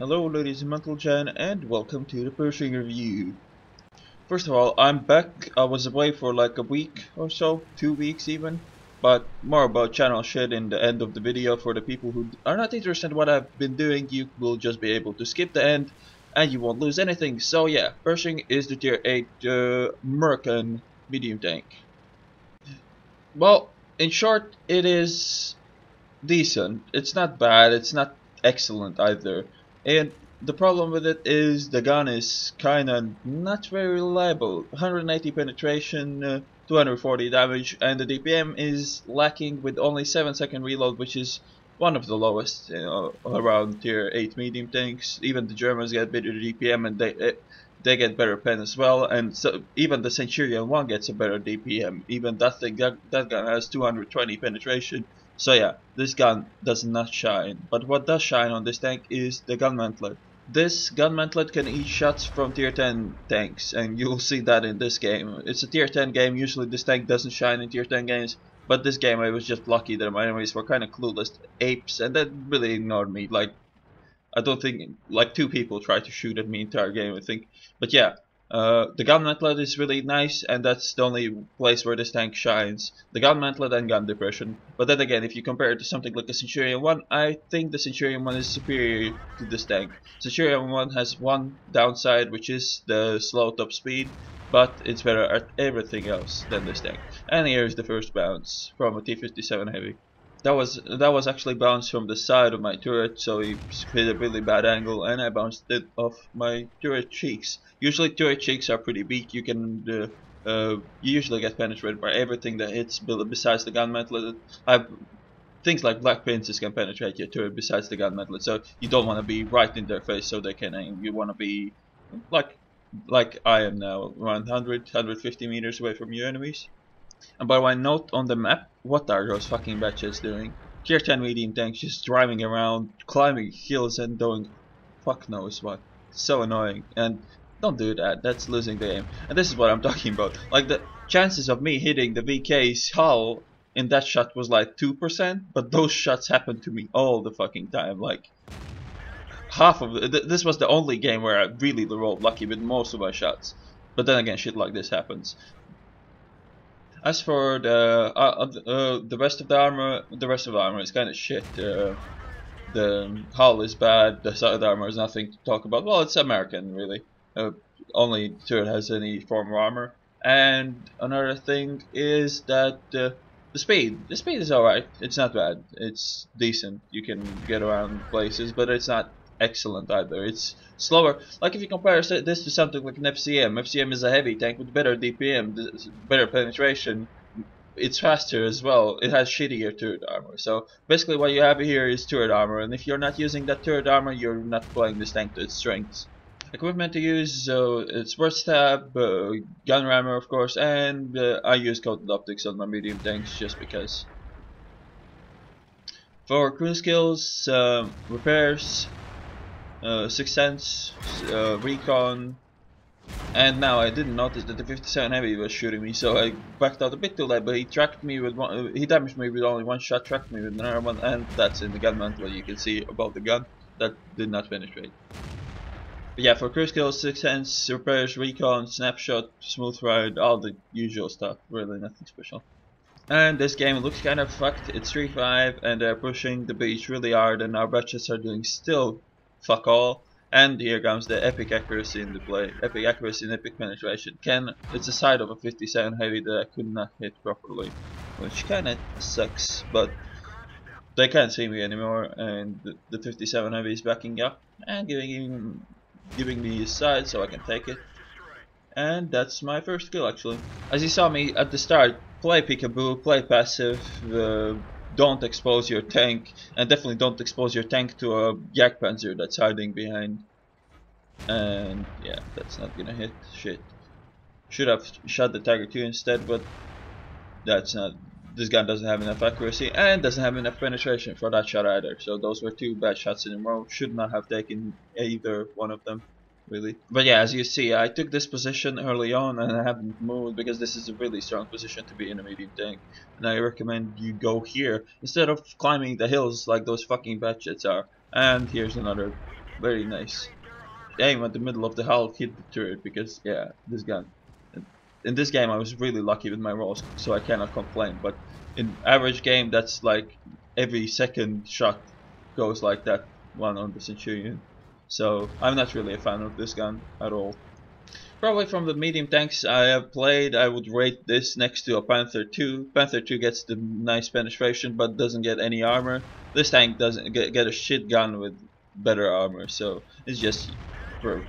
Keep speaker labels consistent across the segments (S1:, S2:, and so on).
S1: Hello ladies and gentlemen, and welcome to the Pershing review. First of all, I'm back. I was away for like a week or so, 2 weeks even. But more about channel shit in the end of the video. For the people who are not interested in what I've been doing, you will just be able to skip the end and you won't lose anything. So yeah, Pershing is the tier 8 American medium tank. Well, in short, it is decent. It's not bad, it's not excellent either. And the problem with it is the gun is kinda not very reliable. 180 penetration, 240 damage, and the DPM is lacking with only 7-second reload, which is one of the lowest around tier 8 medium tanks. Even the Germans get better DPM and they get better pen as well, and so even the Centurion 1 gets a better DPM. Even that thing, that gun has 220 penetration. So yeah, this gun does not shine, but what does shine on this tank is the gun mantlet. This gun mantlet can eat shots from tier 10 tanks, and you'll see that in this game. It's a tier 10 game, usually this tank doesn't shine in tier 10 games, but this game I was just lucky that my enemies were kinda clueless apes, and that really ignored me. Like, I don't think, like 2 people tried to shoot at me entire game, I think. But yeah, the gun mantlet is really nice, and that's the only place where this tank shines. The gun mantlet and gun depression. But then again, if you compare it to something like the Centurion 1, I think the Centurion 1 is superior to this tank. Centurion 1 has one downside, which is the slow top speed, but it's better at everything else than this tank. And here's the first bounce from a T-57 Heavy. That was actually bounced from the side of my turret, so he hit a really bad angle, and I bounced it off my turret cheeks. Usually turret cheeks are pretty weak. You can you usually get penetrated by everything that hits besides the gun mantlet. Things like black princess can penetrate your turret besides the gun mantlet, so you don't want to be right in their face so they can aim. You want to be like I am now, around 150 meters away from your enemies. And by the way, note on the map, what are those fucking batches doing? Tier 10 medium tanks just driving around, climbing hills and doing fuck knows what. So annoying. And don't do that, that's losing the game. And this is what I'm talking about. Like, the chances of me hitting the VK's hull in that shot was like 2%, but those shots happened to me all the fucking time. Like, half of this was the only game where I really rolled lucky with most of my shots. But then again, shit like this happens. As for the rest of the armor is kind of shit. The hull is bad. The side armor is nothing to talk about. Well, it's American, really. Only turret has any form of armor. And another thing is that the speed. The speed is alright. It's not bad. It's decent. You can get around places, but it's not excellent either. It's slower. Like if you compare this to something like an FCM. FCM is a heavy tank with better DPM, better penetration. It's faster as well. It has shittier turret armor. So basically what you have here is turret armor, and if you're not using that turret armor, you're not playing this tank to its strengths. Equipment to use, it's burst stab, gun rammer of course, and I use coated optics on my medium tanks just because. For crew skills, repairs, Sixth Sense, Recon, and now I didn't notice that the 57 Heavy was shooting me, so I backed out a bit too late, but he tracked me with one, he damaged me with only one shot, tracked me with another one, and that's in the gun mount, what you can see above the gun, that did not penetrate. But yeah, for crew skills, Sixth Sense, repairs, Recon, Snapshot, Smooth Ride, all the usual stuff, really nothing special. And this game looks kind of fucked. It's 3-5 and they're pushing the beach really hard, and our batches are doing still fuck all. And here comes the epic accuracy in the play. Epic accuracy and epic penetration. It's a side of a 57 Heavy that I could not hit properly, which kinda sucks, but they can't see me anymore, and the 57 Heavy is backing up and giving me his side so I can take it. And that's my first kill actually. As you saw me at the start, play peekaboo, play passive, don't expose your tank, and definitely don't expose your tank to a Jagdpanzer that's hiding behind. And yeah, that's not gonna hit shit. Should have shot the Tiger 2 instead, but that's not. This gun doesn't have enough accuracy and doesn't have enough penetration for that shot either. So those were 2 bad shots in a row. Should not have taken either one of them, really. But yeah, as you see, I took this position early on and I haven't moved because this is a really strong position to be in a medium tank, and I recommend you go here instead of climbing the hills like those fucking batshits are. And here's another very nice. Aim at the middle of the hull, hit the turret, because yeah, this gun. In this game I was really lucky with my rolls, so I cannot complain. But in average game, that's like every second shot goes like that one on the Centurion. So I'm not really a fan of this gun at all. Probably from the medium tanks I have played, I would rate this next to a Panther 2. Panther 2 gets the nice penetration but doesn't get any armor. This tank doesn't get a shit gun with better armor, so it's just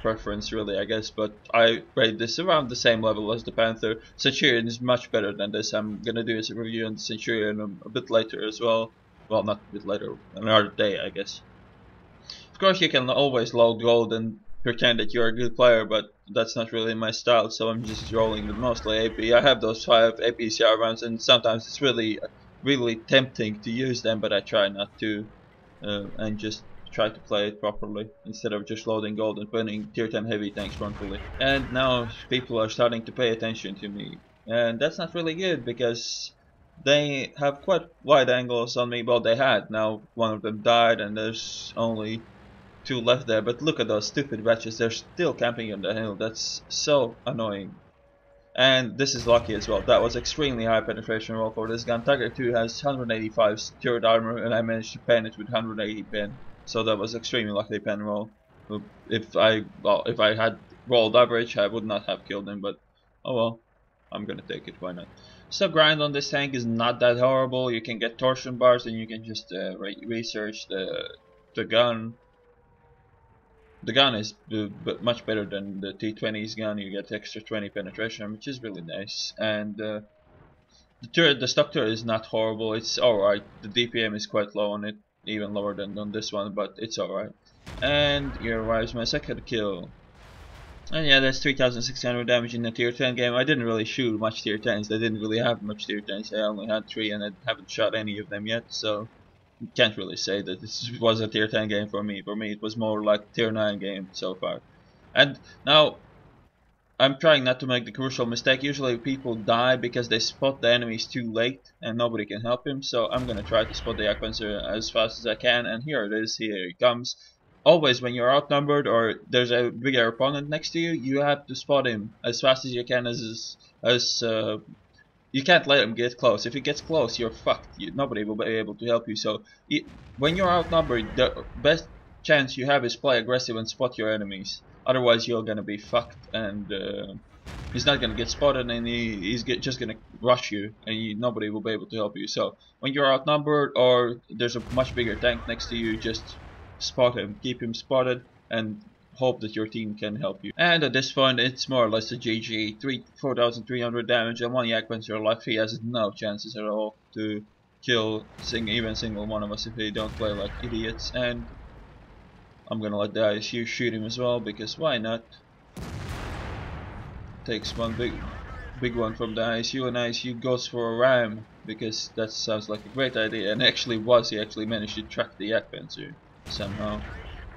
S1: preference really, I guess. But I rate this around the same level as the Panther. Centurion is much better than this. I'm gonna do a review on the Centurion a bit later as well. Well, not a bit later, another day, I guess. Of course, you can always load gold and pretend that you're a good player, but that's not really my style, so I'm just rolling with mostly AP. I have those 5 APCR rounds, and sometimes it's really tempting to use them, but I try not to, and just try to play it properly instead of just loading gold and putting tier 10 heavy tanks frontally. And now people are starting to pay attention to me, and that's not really good because they have quite wide angles on me. Well, they had. Now one of them died, and there's only 2 left there, but look at those stupid batches, they're still camping on the hill. That's so annoying. And this is lucky as well. That was extremely high penetration roll for this gun. Tiger 2 has 185 turret armor, and I managed to pen it with 180 pen. So that was extremely lucky pen roll. If I had rolled average, I would not have killed him, but oh well. I'm gonna take it, why not? Sub grind on this tank is not that horrible. You can get torsion bars, and you can just research the gun. The gun is much better than the T20's gun. You get extra 20 penetration, which is really nice. And the turret, the stock turret is not horrible. It's alright. The DPM is quite low on it, even lower than on this one, but it's alright. And here arrives my second kill. And yeah, that's 3600 damage in a tier 10 game. I didn't really shoot much tier 10s. They didn't really have much tier 10s. I only had 3 and I haven't shot any of them yet, so can't really say that this was a tier 10 game for me. For me it was more like tier 9 game so far. And now I'm trying not to make the crucial mistake. Usually people die because they spot the enemies too late and nobody can help him. So I'm gonna try to spot the Yakpanzer as fast as I can, and here it is, here he comes. Always when you're outnumbered or there's a bigger opponent next to you, you have to spot him as fast as you can, you can't let him get close. If he gets close, you're fucked. Nobody will be able to help you. So when you're outnumbered, the best chance you have is play aggressive and spot your enemies. Otherwise, you're gonna be fucked, and he's not gonna get spotted, and he's just gonna rush you, and nobody will be able to help you. So when you're outnumbered or there's a much bigger tank next to you, just spot him, keep him spotted, and hope that your team can help you. And at this point, it's more or less a GG. 4,300 damage and 1 Yakpanzer left. He has no chances at all to kill even single one of us if they don't play like idiots. And I'm gonna let the ISU shoot him as well, because why not? Takes one big one from the ISU, and ISU goes for a ram, because that sounds like a great idea, and actually was. He actually managed to track the Yakpanzer somehow.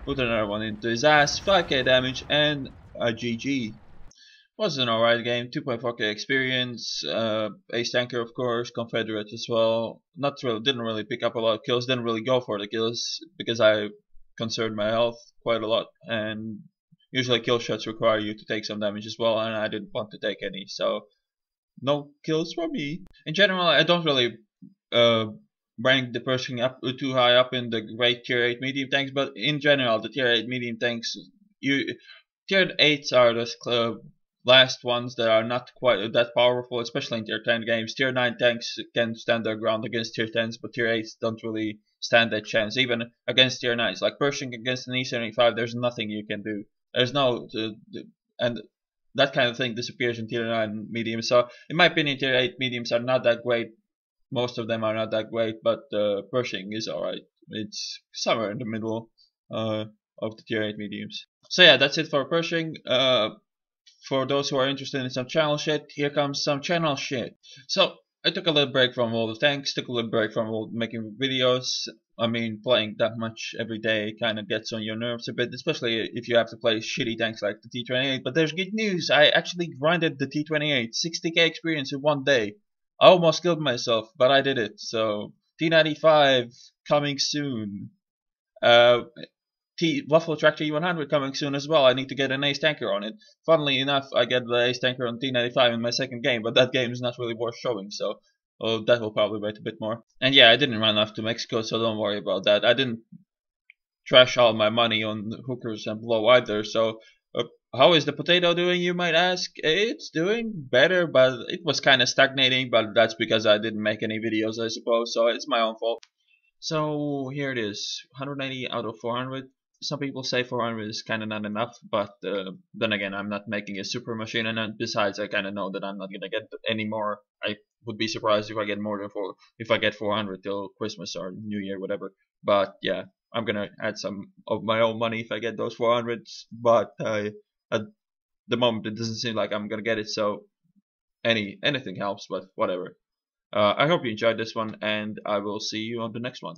S1: Put another one into his ass, 5k damage, and a GG. Was an alright game, 2.4k experience, ace tanker of course, confederate as well. Didn't really pick up a lot of kills, didn't really go for the kills because I conserved my health quite a lot, and usually kill shots require you to take some damage as well, and I didn't want to take any, so no kills for me. In general, I don't really rank the Pershing up too high up in the great tier 8 medium tanks, but in general the tier 8 medium tanks, tier 8s are the last ones that are not quite that powerful, especially in tier 10 games. Tier 9 tanks can stand their ground against tier 10s, but tier 8s don't really stand that chance, even against tier 9s. Like Pershing against an E75, there's nothing you can do. There's no and that kind of thing disappears in tier 9 mediums. So in my opinion, tier 8 mediums are not that great. Most of them are not that great, but Pershing is alright. It's somewhere in the middle of the tier 8 mediums. So yeah, that's it for Pershing. For those who are interested in some channel shit, here comes some channel shit. So I took a little break from all the tanks, took a little break from all making videos. I mean, playing that much every day kind of gets on your nerves a bit, especially if you have to play shitty tanks like the T28. But there's good news. I actually grinded the T28, 60k experience in one day. I almost killed myself, but I did it. So T95 coming soon. Buffalo Tractor E100 coming soon as well. I need to get an Ace Tanker on it. Funnily enough, I get the Ace Tanker on T95 in my second game, but that game is not really worth showing, so that will probably wait a bit more. And yeah, I didn't run off to Mexico, so don't worry about that. I didn't trash all my money on hookers and blow either, so how is the potato doing, you might ask? It's doing better, but it was kind of stagnating, but that's because I didn't make any videos, I suppose, so it's my own fault. So here it is, 190 out of 400. Some people say 400 is kind of not enough, but then again, I'm not making a super machine, and besides, I kind of know that I'm not gonna get any more. I would be surprised if I get more than if I get 400 till Christmas or New Year, whatever. But yeah, I'm gonna add some of my own money if I get those 400s. But at the moment, it doesn't seem like I'm gonna get it, so anything helps. But whatever. I hope you enjoyed this one, and I will see you on the next one.